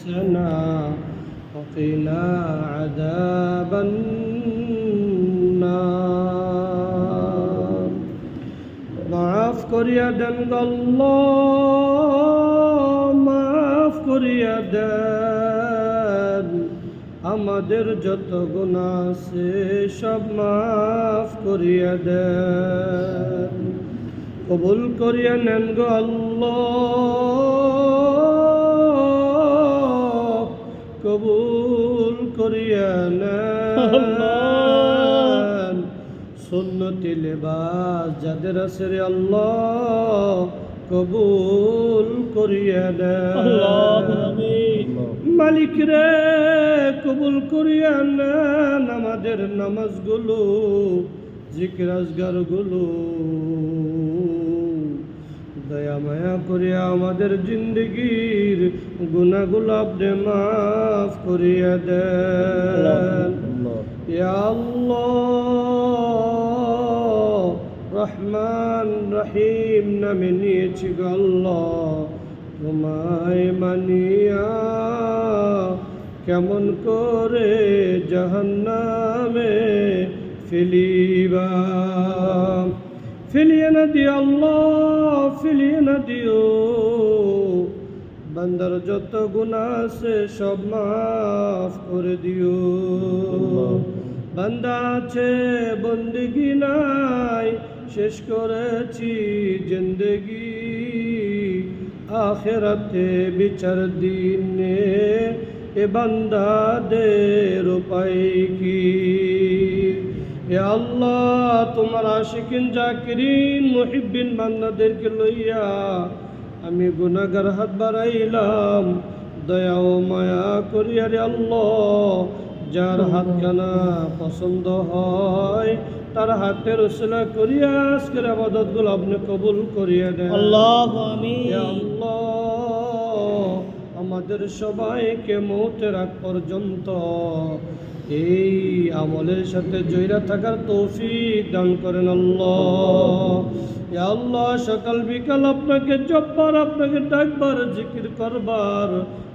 أنفسنا وقنا عذاب النار মাফ করিয়া দেন আল্লাহ, মাফ করিয়া দেন। আমাদের যত গুনাহ আছে সব মাফ করিয়া দেন। কবুল করিয়া নেন গো আল্লাহ, কবুল করিয়া নেন। সুন্নতি লেবাস যাদের আছে রে আল্লাহ, কবুল করিয়া দেন। মালিক রে কবুল করিয়া নেন আমাদের নামাজগুলো, জিকির আজগারগুলো। দয়া মায়া করিয়া আমাদের জিন্দগির গুনাহগুলো আপনি মাফ করিয়া দেন। ইয়া আল্লাহ, রহমান রহিম নামে নিয়েছি গো আল্লাহ, তোমায় মানিয়া কেমন করে জাহান্নামে ফেলিবা। ফেলিয়ে না দিও আল্লাহ, ফেলিয়ে না দিও। বান্দার যত গুনাহ আছে সব মাফ করে দিও। বান্দা আছে বন্দেগি নাই, শেষ করেছি জিন্দগি। আখিরাতে বিচার দিনে এ বান্দাদের উপায় কি? এ আল্লাহ, তোমার আশিকিন জাকিরিন মুহিব্বিন বান্দাদেরকে লইয়া আমি গুনাহগার হাত বাড়াইলাম। দয়া ও মায়া করিয়া রে আল্লাহ, যার হাতখানা পছন্দ হয় তার হাতের উসিলা করিয়া আজকের ইবাদতগুলো আপনি কবুল করিয়া দেন। আল্লাহ আমিন। ইয়া আল্লাহ, আমাদের সবাইকে মওতের আগ পর্যন্ত এই আমলের সাথে জড়িত থাকার তৌফিক দান করেন আল্লাহ। ইয়া আল্লাহ, সকাল বিকাল আপনাকে জপবার, আপনাকে ডাকবার, জিকির করবার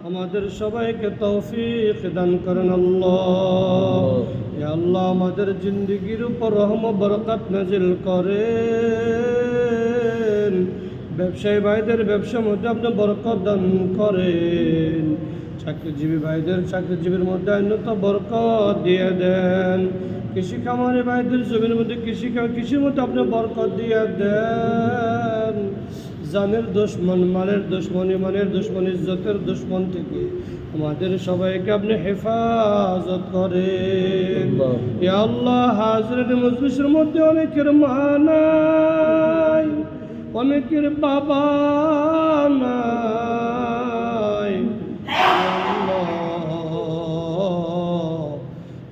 আমাদের সবাইকে তৌফিক দান করেন আল্লাহ। ইয়া আল্লাহ, আমাদের জিন্দগির উপর রহমত বরকত নাজিল করেন। ব্যবসায়ী ভাইদের ব্যবসার মধ্যে আপনি বরকত দান করেন। চাকরিজীবী ভাইদের চাকরিজীবীর মধ্যে উন্নত বরকত দিয়ে দেন। কৃষি খামারি ভাইদের জমির মধ্যে কৃষির মধ্যে আপনি বরকত দিয়ে দেন। জানের দুশ্মন, মালের দুশ্মন, ইমানের দুশ্মন, ইজ্জতের দুশ্মন থেকে আমাদের সবাইকে আপনি হেফাজত করেন। ইয়া আল্লাহ, হাজরাত মজলিসের মধ্যে অনেকের মা নাই, অনেকের বাবা নাই।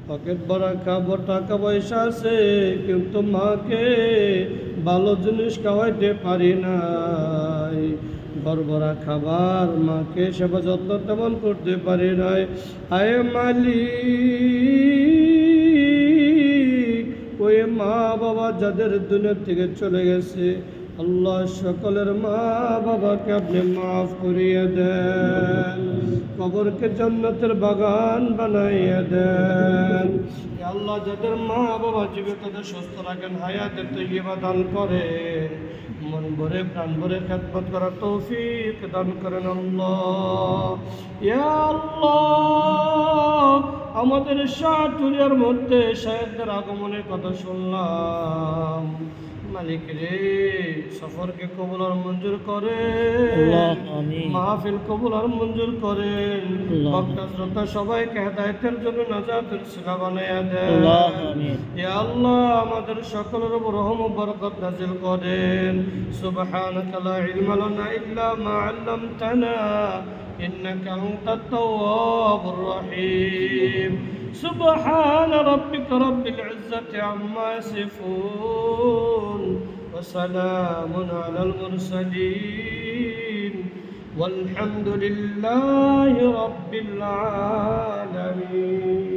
পকেট ভরা খাবার, টাকা পয়সা আছে, কিন্তু মাকে ভালো জিনিস খাওয়াইতে পারি নাই। ঘর ভরা খাবার, মাকে সেবা যত্ন তেমন করতে পারি নাই। আয় মালিক, ওই মা বাবা যাদের দুনিয়া থেকে চলে গেছে আল্লাহ, সকলের মা বাবাকে আপনি মাফ করিয়ে দেন। কবরকে জান্নাতের বাগান বানাইয়া দেন। আল্লাহ, যাদের মা বাবা জীবিত তাদের সুস্থ রাখেন, হায়াতের তৈয়বা দান করেন। মন ভরে প্রাণ ভরে খেদমত করার তৌফিক দান করেন আল্লাহ। ইয়া আল্লাহ, আমাদের শাহটুলিয়ার মধ্যে শায়েখদের আগমনের কথা শুনলাম। মালিক রে, সফরকে কবুল আর মঞ্জুর করেন, মাহফিল কবুল আর মঞ্জুর করেন। বক্তা শ্রোতা সবাইকে হেদায়েতের জন্য নাজাতের সিলা বানাইয়া দেন। ইয়া আল্লাহ, আমাদের সকলের উপর রহমত বরকত নাজিল করেন। সুবহানাকা লা ইলমা লানা ইল্লা মা আল্লামতানা ইন্নাকা আনতাত তাওয়াবুর রহিম। سبحان ربك رب العزة عما يصفون وسلام على المرسلين والحمد لله رب العالمين.